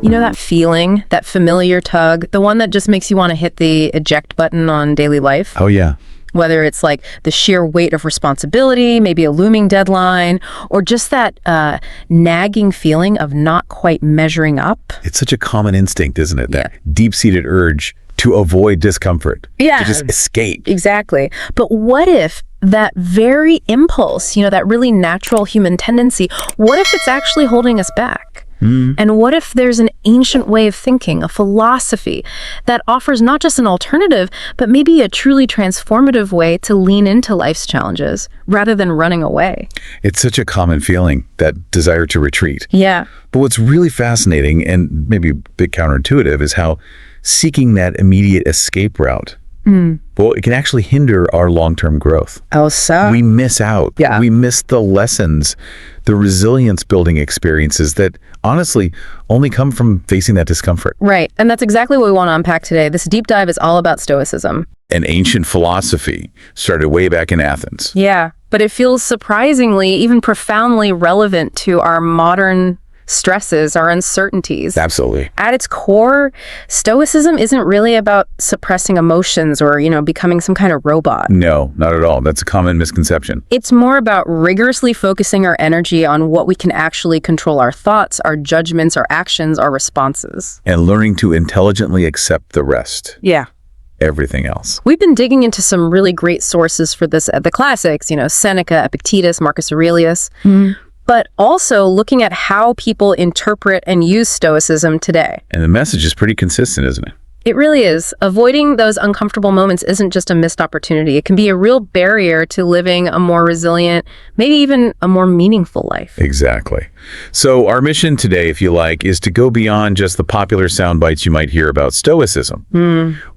You know that feeling, that familiar tug, the one that just makes you want to hit the eject button on daily life? Oh, yeah. Whether it's like the sheer weight of responsibility, maybe a looming deadline, or just that nagging feeling of not quite measuring up. It's such a common instinct, isn't it? That deep-seated urge to avoid discomfort. Yeah. To just escape. Exactly. But what if that very impulse, that really natural human tendency, what if it's actually holding us back? And what if there's an ancient way of thinking, a philosophy that offers not just an alternative, but maybe a truly transformative way to lean into life's challenges rather than running away? It's such a common feeling, that desire to retreat. Yeah. But what's really fascinating and maybe a bit counterintuitive is how seeking that immediate escape route, well, it can actually hinder our long-term growth. Oh, so? We miss out. Yeah. We miss the lessons, the resilience-building experiences that honestly only come from facing that discomfort. Right. And that's exactly what we want to unpack today. This deep dive is all about Stoicism. An ancient philosophy started way back in Athens. Yeah. But it feels surprisingly, even profoundly relevant to our modern stresses, our uncertainties. Absolutely. At its core, Stoicism isn't really about suppressing emotions or, becoming some kind of robot. No, not at all. That's a common misconception. It's more about rigorously focusing our energy on what we can actually control: our thoughts, our judgments, our actions, our responses. And learning to intelligently accept the rest. Yeah. Everything else. We've been digging into some really great sources for this, the classics, Seneca, Epictetus, Marcus Aurelius. But also looking at how people interpret and use Stoicism today. And the message is pretty consistent, isn't it? It really is. Avoiding those uncomfortable moments isn't just a missed opportunity. It can be a real barrier to living a more resilient, maybe even a more meaningful life. Exactly. So our mission today, if you like, is to go beyond just the popular sound bites you might hear about Stoicism.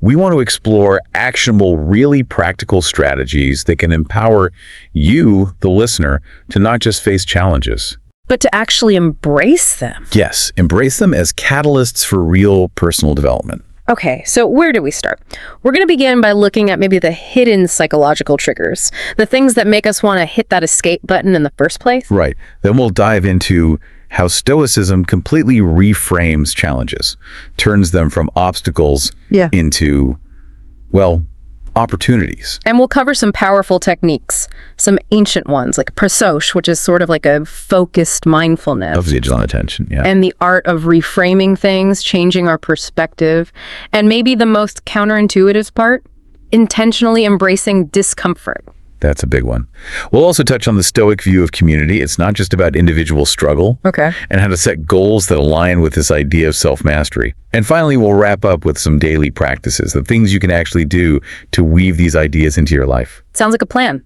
We want to explore actionable, really practical strategies that can empower you, the listener, to not just face challenges, but to actually embrace them. Yes, embrace them as catalysts for real personal development. Okay, so where do we start? We're going to begin by looking at maybe the hidden psychological triggers, the things that make us want to hit that escape button in the first place. Right. Then we'll dive into how Stoicism completely reframes challenges, turns them from obstacles into, opportunities. And we'll cover some powerful techniques, some ancient ones like prasosh, which is sort of like a focused mindfulness. Of vigilant attention, yeah. And the art of reframing things, changing our perspective. And maybe the most counterintuitive part, intentionally embracing discomfort. That's a big one. We'll also touch on the Stoic view of community. It's not just about individual struggle. Okay. And how to set goals that align with this idea of self-mastery. And finally, we'll wrap up with some daily practices, the things you can actually do to weave these ideas into your life. Sounds like a plan.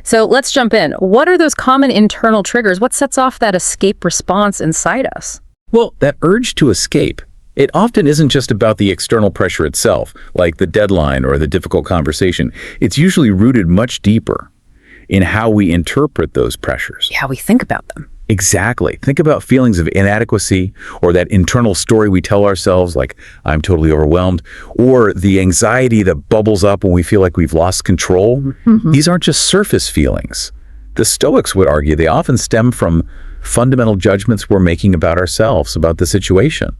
So let's jump in. What are those common internal triggers? What sets off that escape response inside us? Well, that urge to escape, it often isn't just about the external pressure itself, like the deadline or the difficult conversation. It's usually rooted much deeper in how we interpret those pressures. How we think about them. Exactly. Think about feelings of inadequacy or that internal story we tell ourselves, like, I'm totally overwhelmed, or the anxiety that bubbles up when we feel like we've lost control. These aren't just surface feelings. The Stoics would argue they often stem from fundamental judgments we're making about ourselves, about the situation.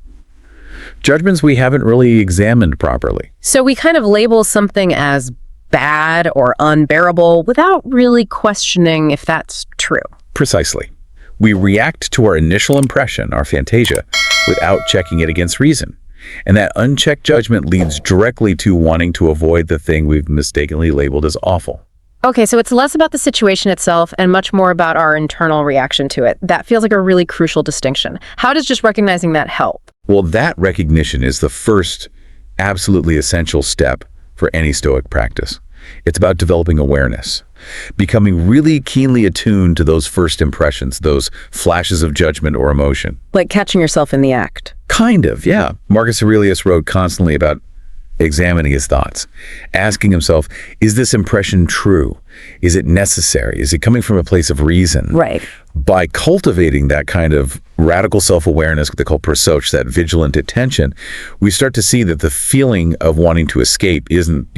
Judgments we haven't really examined properly. So we kind of label something as bad or unbearable without really questioning if that's true. Precisely. We react to our initial impression, our fantasia, without checking it against reason. And that unchecked judgment leads directly to wanting to avoid the thing we've mistakenly labeled as awful. Okay, so it's less about the situation itself and much more about our internal reaction to it. That feels like a really crucial distinction. How does just recognizing that help? Well, that recognition is the first absolutely essential step for any Stoic practice. It's about developing awareness, becoming really keenly attuned to those first impressions, those flashes of judgment or emotion. Like catching yourself in the act. Kind of, yeah. Marcus Aurelius wrote constantly about examining his thoughts, asking himself, is this impression true? Is it necessary? Is it coming from a place of reason? Right. By cultivating that kind of radical self-awareness, what they call prasosh, that vigilant attention, we start to see that the feeling of wanting to escape isn't,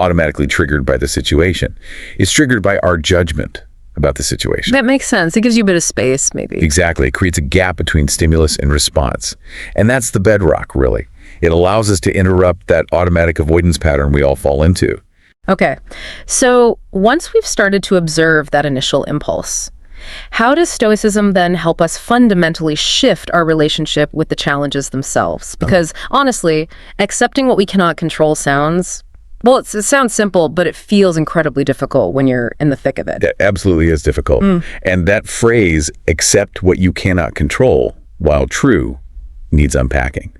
automatically triggered by the situation. It's triggered by our judgment about the situation. That makes sense. It gives you a bit of space, maybe. Exactly. It creates a gap between stimulus and response. And that's the bedrock, really. It allows us to interrupt that automatic avoidance pattern we all fall into. Okay. So once we've started to observe that initial impulse, how does Stoicism then help us fundamentally shift our relationship with the challenges themselves? Because honestly, accepting what we cannot control sounds, well, it sounds simple, but it feels incredibly difficult when you're in the thick of it. It absolutely is difficult. And that phrase, accept what you cannot control, while true, needs unpacking.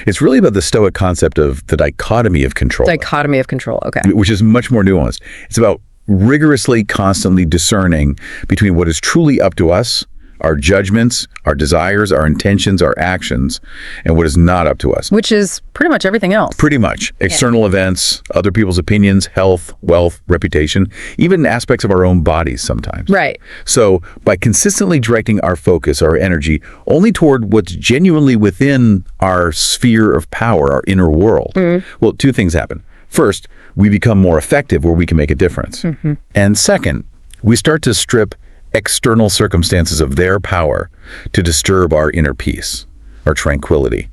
It's really about the Stoic concept of the dichotomy of control. Dichotomy of control, okay. Which is much more nuanced. It's about rigorously, constantly discerning between what is truly up to us, our judgments, our desires, our intentions, our actions, and what is not up to us. Which is pretty much everything else. Pretty much. External events, other people's opinions, health, wealth, reputation, even aspects of our own bodies sometimes. Right. So by consistently directing our focus, our energy, only toward what's genuinely within our sphere of power, our inner world, well, two things happen. First, we become more effective where we can make a difference. And second, we start to strip external circumstances of their power to disturb our inner peace, our tranquility.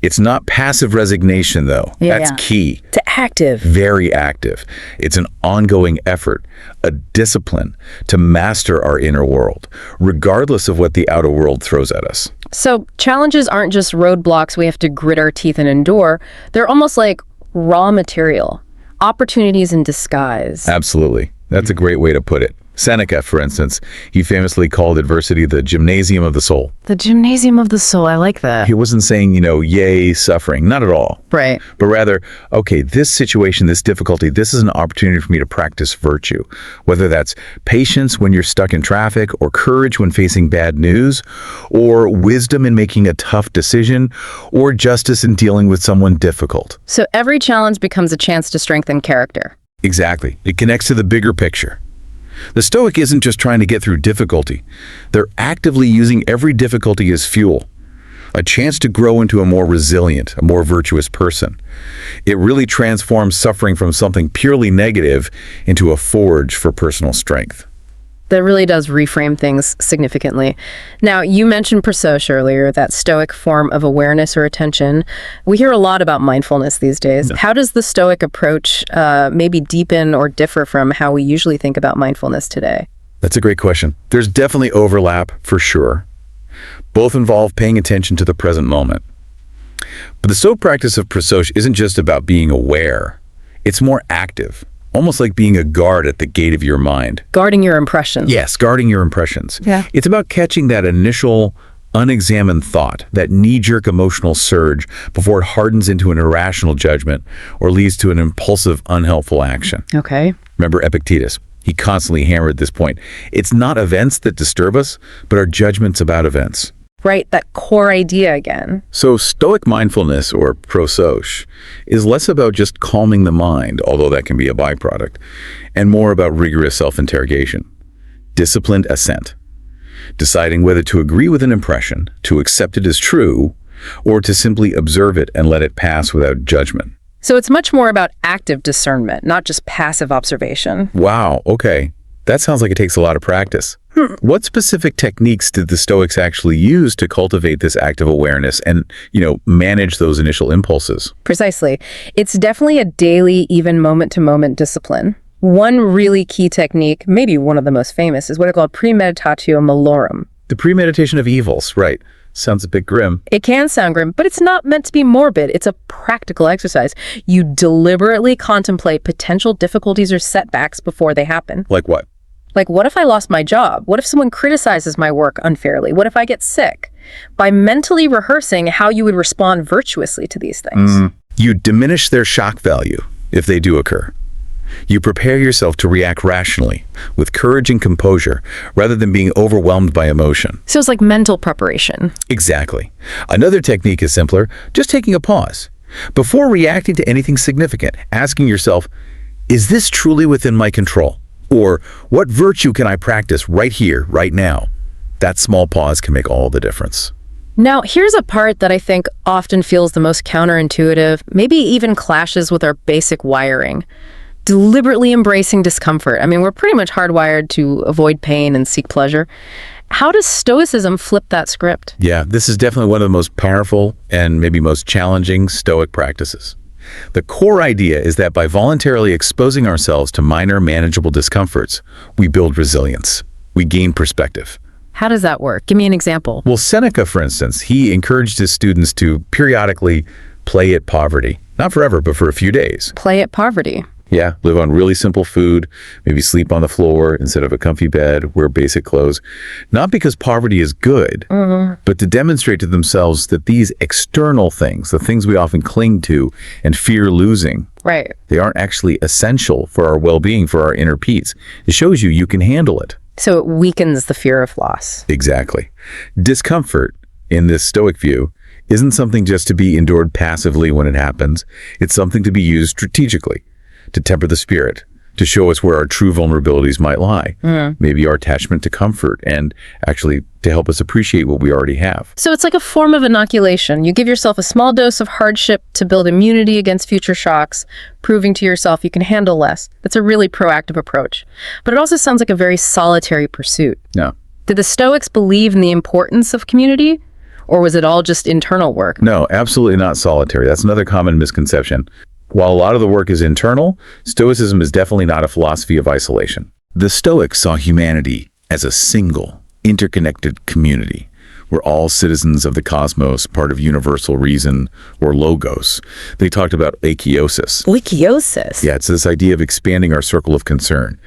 It's not passive resignation, though. That's key. To active. Very active. It's an ongoing effort, a discipline to master our inner world, regardless of what the outer world throws at us. So challenges aren't just roadblocks we have to grit our teeth and endure. They're almost like raw material, opportunities in disguise. Absolutely. That's a great way to put it. Seneca, for instance, he famously called adversity the gymnasium of the soul. The gymnasium of the soul, I like that. He wasn't saying, yay, suffering. Not at all. Right. But rather, okay, this situation, this difficulty, this is an opportunity for me to practice virtue. Whether that's patience when you're stuck in traffic, or courage when facing bad news, or wisdom in making a tough decision, or justice in dealing with someone difficult. So every challenge becomes a chance to strengthen character. Exactly. It connects to the bigger picture. The Stoic isn't just trying to get through difficulty. They're actively using every difficulty as fuel, a chance to grow into a more resilient, a more virtuous person. It really transforms suffering from something purely negative into a forge for personal strength. That really does reframe things significantly. Now, you mentioned prososha earlier, that Stoic form of awareness or attention. We hear a lot about mindfulness these days. Yeah. How does the Stoic approach maybe deepen or differ from how we usually think about mindfulness today? That's a great question. There's definitely overlap, for sure. Both involve paying attention to the present moment. But the Stoic practice of prososha isn't just about being aware. It's more active. Almost like being a guard at the gate of your mind. Guarding your impressions. Yes, guarding your impressions. Yeah. It's about catching that initial unexamined thought, that knee-jerk emotional surge before it hardens into an irrational judgment or leads to an impulsive, unhelpful action. Okay. Remember Epictetus? He constantly hammered this point. It's not events that disturb us, but our judgments about events. Right, that core idea again. So Stoic mindfulness, or prososha, is less about just calming the mind, although that can be a byproduct, and more about rigorous self-interrogation, disciplined assent, deciding whether to agree with an impression, to accept it as true, or to simply observe it and let it pass without judgment. So it's much more about active discernment, not just passive observation. Wow, okay. That sounds like it takes a lot of practice. What specific techniques did the Stoics actually use to cultivate this active awareness and, manage those initial impulses? Precisely. It's definitely a daily, even moment-to-moment discipline. One really key technique, maybe one of the most famous, is what are called premeditatio malorum. The premeditation of evils, right. Sounds a bit grim. It can sound grim, but it's not meant to be morbid. It's a practical exercise. You deliberately contemplate potential difficulties or setbacks before they happen. Like what? Like, what if I lost my job? What if someone criticizes my work unfairly? What if I get sick? By mentally rehearsing how you would respond virtuously to these things. You diminish their shock value if they do occur. You prepare yourself to react rationally, with courage and composure, rather than being overwhelmed by emotion. So it's like mental preparation. Exactly. Another technique is simpler, just taking a pause. Before reacting to anything significant, asking yourself, is this truly within my control? Or what virtue can I practice right here, right now? That small pause can make all the difference. Now, here's a part that I think often feels the most counterintuitive, maybe even clashes with our basic wiring. deliberately embracing discomfort. I mean, we're pretty much hardwired to avoid pain and seek pleasure. How does Stoicism flip that script? Yeah, this is definitely one of the most powerful and maybe most challenging Stoic practices. The core idea is that by voluntarily exposing ourselves to minor, manageable discomforts, we build resilience. We gain perspective. How does that work? Give me an example. Well, Seneca, for instance, he encouraged his students to periodically play at poverty. Not forever, but for a few days. Play at poverty. Yeah, live on really simple food, maybe sleep on the floor instead of a comfy bed, wear basic clothes. Not because poverty is good, but to demonstrate to themselves that these external things, the things we often cling to and fear losing, Right. they aren't actually essential for our well-being, for our inner peace. It shows you can handle it. So it weakens the fear of loss. Exactly. Discomfort, in this Stoic view, isn't something just to be endured passively when it happens. It's something to be used strategically, to temper the spirit, to show us where our true vulnerabilities might lie. Maybe our attachment to comfort, and actually to help us appreciate what we already have. So it's like a form of inoculation. You give yourself a small dose of hardship to build immunity against future shocks, proving to yourself you can handle less. That's a really proactive approach. But it also sounds like a very solitary pursuit. No. Did the Stoics believe in the importance of community? Or was it all just internal work? No, absolutely not solitary. That's another common misconception. While a lot of the work is internal, Stoicism is definitely not a philosophy of isolation. The Stoics saw humanity as a single, interconnected community. We're all citizens of the cosmos, part of universal reason, or logos. They talked about oikeiosis. Oikeiosis? Yeah, it's this idea of expanding our circle of concern,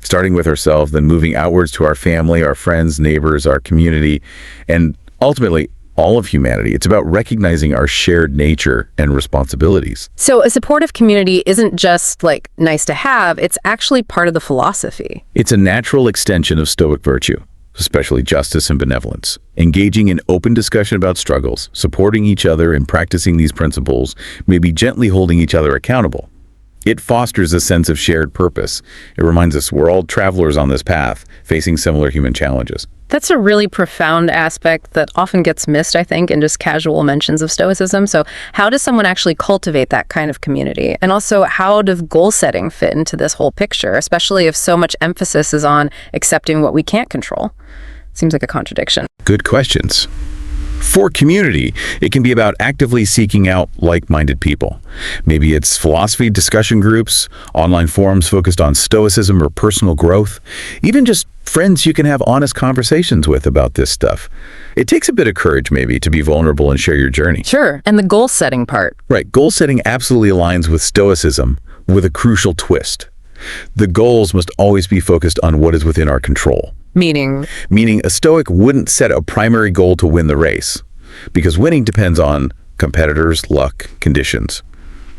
starting with ourselves, then moving outwards to our family, our friends, neighbors, our community, and ultimately, all of humanity. It's about recognizing our shared nature and responsibilities. So a supportive community isn't just like nice to have, it's actually part of the philosophy. It's a natural extension of Stoic virtue, especially justice and benevolence. Engaging in open discussion about struggles, supporting each other and practicing these principles, maybe gently holding each other accountable. It fosters a sense of shared purpose. It reminds us we're all travelers on this path, facing similar human challenges. That's a really profound aspect that often gets missed, I think, in just casual mentions of Stoicism. So how does someone actually cultivate that kind of community? And also, how does goal setting fit into this whole picture, especially if so much emphasis is on accepting what we can't control? Seems like a contradiction. Good questions. For community, it can be about actively seeking out like-minded people. Maybe it's philosophy discussion groups, online forums focused on Stoicism or personal growth, even just friends you can have honest conversations with about this stuff. It takes a bit of courage, maybe, to be vulnerable and share your journey. Sure, and the goal setting part. Right, goal setting absolutely aligns with Stoicism with a crucial twist. The goals must always be focused on what is within our control. Meaning A Stoic wouldn't set a primary goal to win the race, because winning depends on competitors, luck, conditions,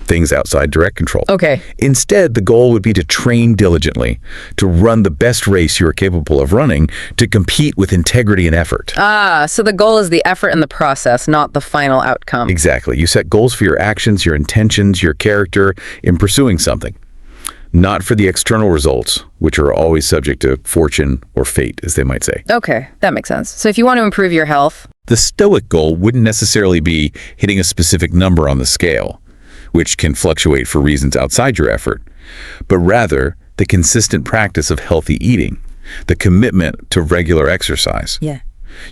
things outside direct control. Okay. Instead, the goal would be to train diligently, to run the best race you are capable of running, to compete with integrity and effort. So the goal is the effort and the process, not the final outcome. Exactly. You set goals for your actions, your intentions, your character in pursuing something. Not for the external results, which are always subject to fortune or fate, as they might say. Okay, that makes sense. So if you want to improve your health, The Stoic goal wouldn't necessarily be hitting a specific number on the scale, which can fluctuate for reasons outside your effort, but rather the consistent practice of healthy eating, the commitment to regular exercise. Yeah.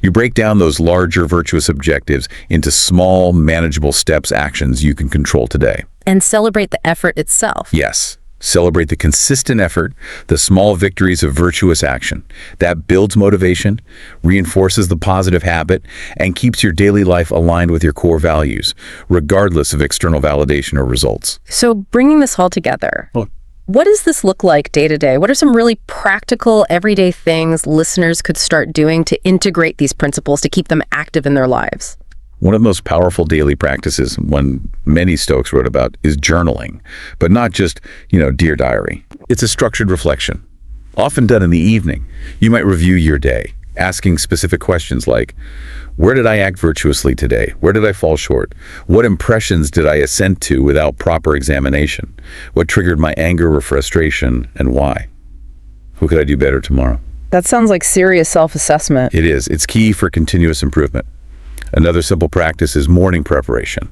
You break down those larger virtuous objectives into small, manageable steps, actions you can control today. And celebrate the effort itself. Yes. Celebrate the consistent effort, the small victories of virtuous action. That builds motivation, reinforces the positive habit, and keeps your daily life aligned with your core values, regardless of external validation or results. So bringing this all together, Well- what does this look like day to day? What are some really practical, everyday things listeners could start doing to integrate these principles to keep them active in their lives? One of the most powerful daily practices, one many Stoics wrote about, is journaling, but not just, dear diary. It's a structured reflection, often done in the evening. You might review your day, asking specific questions like, where did I act virtuously today? Where did I fall short? What impressions did I assent to without proper examination? What triggered my anger or frustration, and why? What could I do better tomorrow? That sounds like serious self-assessment. It is. It's key for continuous improvement. Another simple practice is morning preparation.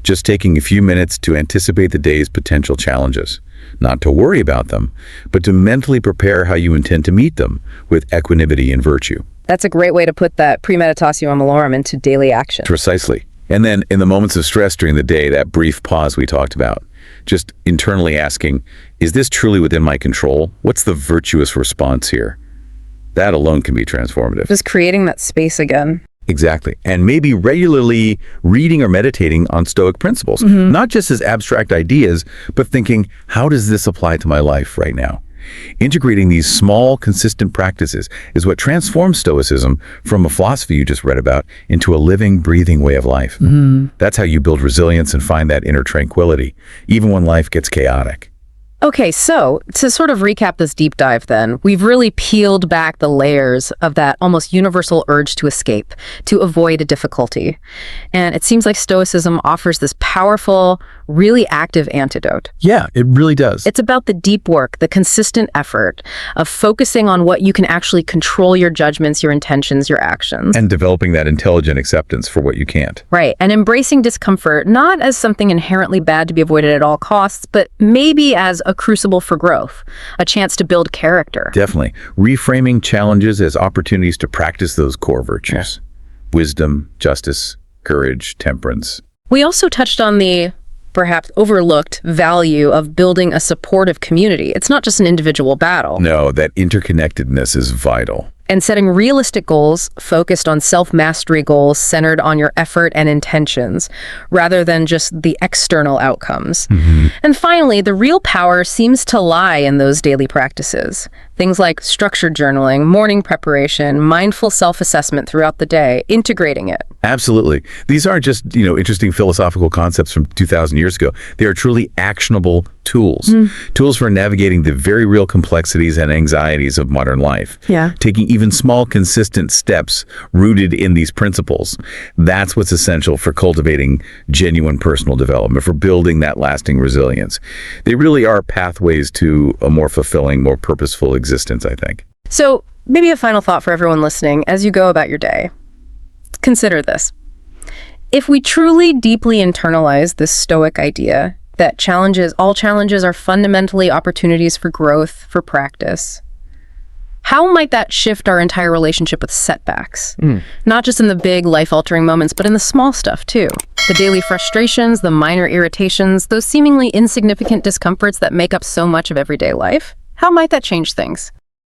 Just taking a few minutes to anticipate the day's potential challenges. not to worry about them, but to mentally prepare how you intend to meet them with equanimity and virtue. That's a great way to put that premeditatio malorum into daily action. Precisely. And then in the moments of stress during the day, that brief pause we talked about, just internally asking, is this truly within my control? What's the virtuous response here? That alone can be transformative. Just creating that space again. Exactly. And maybe regularly reading or meditating on Stoic principles, not just as abstract ideas, but thinking, how does this apply to my life right now? Integrating these small, consistent practices is what transforms Stoicism from a philosophy you just read about into a living, breathing way of life. That's how you build resilience and find that inner tranquility, even when life gets chaotic. Okay, so to sort of recap this deep dive then, we've really peeled back the layers of that almost universal urge to escape, to avoid a difficulty. And it seems like Stoicism offers this powerful, really active antidote. Yeah, it really does. It's about the deep work, the consistent effort of focusing on what you can actually control: your judgments, your intentions, your actions. And developing that intelligent acceptance for what you can't. Right, and embracing discomfort, not as something inherently bad to be avoided at all costs, but maybe as a crucible for growth, a chance to build character. Definitely. Reframing challenges as opportunities to practice those core virtues. Wisdom, justice, courage, temperance. We also touched on the perhaps overlooked value of building a supportive community. It's not just an individual battle. No, that interconnectedness is vital. And setting realistic goals focused on self-mastery goals centered on your effort and intentions, rather than just the external outcomes. And finally, the real power seems to lie in those daily practices. Things like structured journaling, morning preparation, mindful self-assessment throughout the day, integrating it. Absolutely. These aren't just, interesting philosophical concepts from 2,000 years ago. They are truly actionable tools. Tools for navigating the very real complexities and anxieties of modern life. Yeah. Taking even small, consistent steps rooted in these principles. That's what's essential for cultivating genuine personal development, for building that lasting resilience. They really are pathways to a more fulfilling, more purposeful existence, I think. So maybe a final thought for everyone listening as you go about your day. Consider this. If we truly deeply internalize this Stoic idea that all challenges are fundamentally opportunities for growth, for practice, how might that shift our entire relationship with setbacks? Not just in the big life-altering moments, but in the small stuff too. The daily frustrations, the minor irritations, those seemingly insignificant discomforts that make up so much of everyday life. How might that change things?